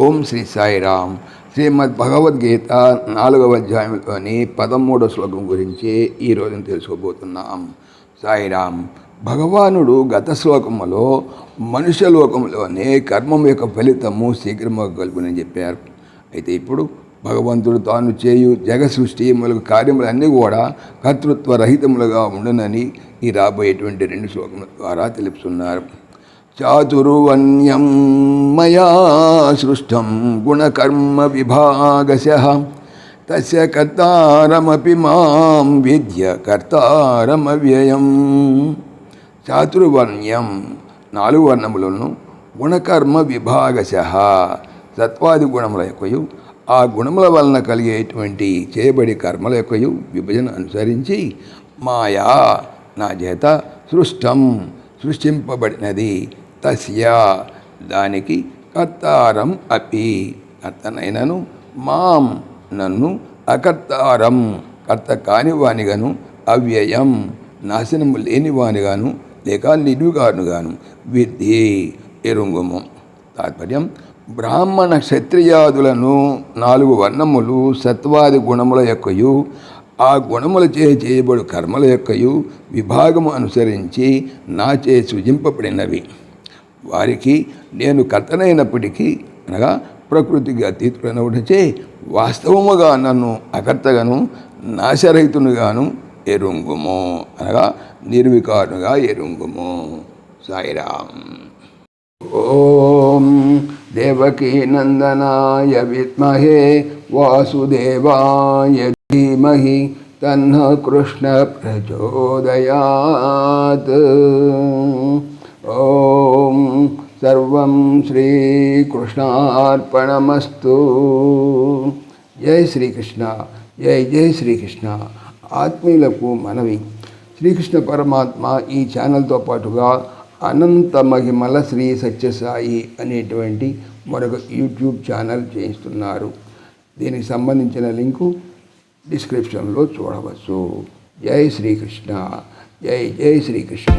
ఓం శ్రీ సాయిరామ్. శ్రీమద్ భగవద్గీత 4వ అధ్యాయంలోని 13వ శ్లోకం గురించి ఈరోజు తెలుసుకోబోతున్నాం. సాయిరామ్. భగవానుడు గత శ్లోకములో మనుష్య లోకంలోనే కర్మం యొక్క ఫలితము శీఘ్రముగా కలుగునని చెప్పారు. అయితే ఇప్పుడు భగవంతుడు తాను చేయు జగ సృష్టి మొదలగు కార్యములన్నీ కూడా కర్తృత్వ రహితములుగా ఉండునని ఈ రాబోయేటువంటి 2 శ్లోకముల ద్వారా తెలుపుతున్నారు. చాతుర్వర్ణ్యం మయా సృష్టం గుణకర్మ విభాగశః తస్య కర్తారమపి మాం విద్య కర్తారమవ్యయం. చాతుర్వర్ణ్యం 4 వర్ణములను గుణకర్మ విభాగశః సత్వాది గుణముల యొక్కయు ఆ గుణముల వలన కలిగేటువంటి చేయబడి కర్మల యొక్కయు విభజన అనుసరించి మాయా నా చేత సృష్టింపబడినది తస్య దానికి కర్తారం అపి కర్తనైనను మాం నన్ను అకర్తారం కర్త కానివానిగాను అవ్యయం నాశనము లేనివానిగాను లేక నిలుగానుగాను విద్ధి ఎరుంగుము. తాత్పర్యం బ్రాహ్మణ క్షత్రియాదులను 4 వర్ణములు సత్వాది గుణముల యొక్కయు ఆ గుణముల చేయబడు కర్మల యొక్కయు విభాగము అనుసరించి నాచే సృజింపబడినవి. వారికి నేను కర్తనైనప్పటికీ అనగా ప్రకృతికి అతీతుడనవుటచే వాస్తవముగా నన్ను అకర్తగాను నాశరహితునిగాను ఎరుంగుము అనగా నిర్వికారునిగా ఎరుంగుము. సాయిరామ్. ఓం దేవకీ నందనాయ విద్మహే వాసుదేవాయ ధీమహి తన్నః కృష్ణ ప్రచోదయాత్. ఓం సర్వం శ్రీకృష్ణార్పణమస్తు. జై శ్రీకృష్ణ. జై శ్రీకృష్ణ. ఆత్మీయులకు మనవి, శ్రీకృష్ణ పరమాత్మ ఈ ఛానల్తో పాటుగా అనంత మహిమల శ్రీ సత్యసాయి అనేటువంటి మరొక యూట్యూబ్ ఛానల్ చేయిస్తున్నారు. దీనికి సంబంధించిన లింకు డిస్క్రిప్షన్లో చూడవచ్చు. జై శ్రీకృష్ణ. జై శ్రీకృష్ణ.